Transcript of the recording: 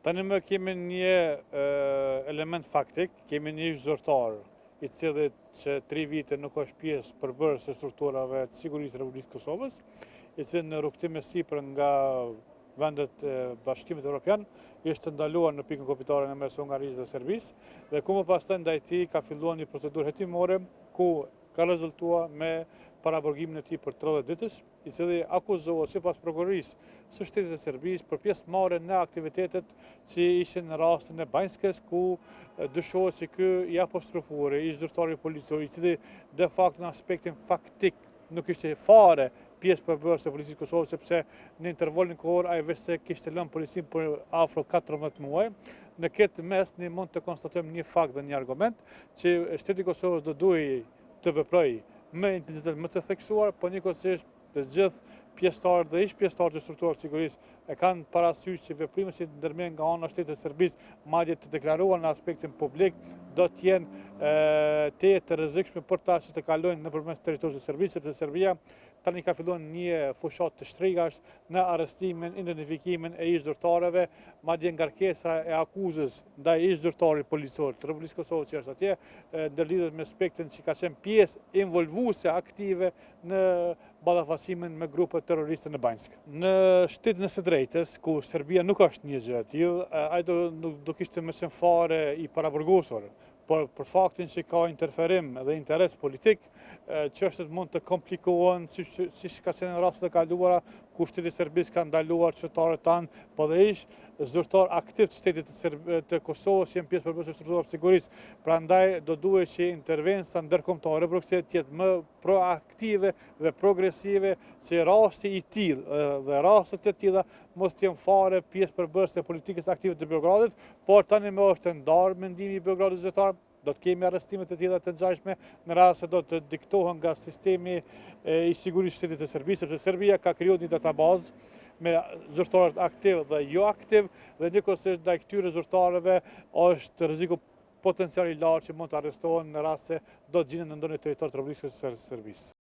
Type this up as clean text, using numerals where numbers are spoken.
Tani më kemi një element faktik, kemi një ish zyrtar, i cili që 3 vite nuk është pjesë përbërës e strukturave të sigurisë Republikës Kosovës, i cili në rrugtim e sipër nga vendet e Bashkimit Evropian, ishte ndaluar në pikën kufitare në mes Hungarisë dhe Serbisë, dhe ku më pas të ndaj tij ka filluar një procedurë hetimore ku ka rezultuar me paraburgimin e tij për 30 ditësh, i cili akuzohet sipas prokurorisë së shtetit të Serbisë për pjesëmarrje në aktivitetet që ishin në rastin e Banjskës, ku dyshohet se ky i apostrofuar ish zyrtari policisë, i cili de facto në aspektin faktik nuk ishte fare pjesë përbërëse e policisë Kosovës, sepse në intervalin kohor ai vetë kishte lënë policinë për afro 14 muaj. Në këtë mes ne mund të konstatojmë një fakt dhe një argument që shteti i Kosovës do duhej të veprojë me intensitet më të theksuar, po njëkohësisht të gjithë pjesëtarët dhe ish pjesëtarët e strukturave të sigurisë e kanë parasysh që veprimet që ndërmerren nga ana e shtetit të Serbisë, madje të deklaruar në aspektin publik, do të jenë të rrezikshme për ta që të kalojnë nëpërmes territorit të Serbisë, sepse Serbia tani ka filluar një fushat të shtrigash në arrestimin, identifikimin e ish zyrtarëve, madje ngarkesa e akuzës ndaj ish zyrtarit policor të Republikës Kosovës që është atje, ndërlidhet me aspektin që ka qenë pjesë involvuese aktive në ballafaqsimin me grupe terroriste në Banjsk. Në shtetin e së drejtës, ku Serbia nuk është një gjë e tillë, ai do kishte më qenë fare i paraburgosur, por për faktin që ka interferim dhe interes politik, çështjet mund të komplikohen, siç ka qenë në rastet e kaluara, ku shteti i Serbisë ka ndaluar qytetarët tanë, po dhe ish zyrtar aktiv të shtetit të Kosovës janë pjesë përbërëse e strukturave të sigurisë. Prandaj do duhet që intervenca ndërkombëtare Bruxelles të jetë më proaktive dhe progresive, që rasti i tillë dhe rastet e tilla mos të jenë fare pjesë përbërëse e politikës aktive të Beogradit, por tani më është ndarë mendimi i Beogradit zyrtar. Do të kemi arrestimet e tilla të ngjashme në rast se do të diktohen nga sistemi i sigurisë shtetit të Serbisë, sepse Serbia ka krijuar një databazë me zyrtarët aktiv dhe jo aktiv, dhe njëkohësisht ndaj këtyre zyrtarëve është rreziku potencial i lartë që mund të arrestohen në rast se do të gjenden në ndonjë territor të Republikës së Serbisë.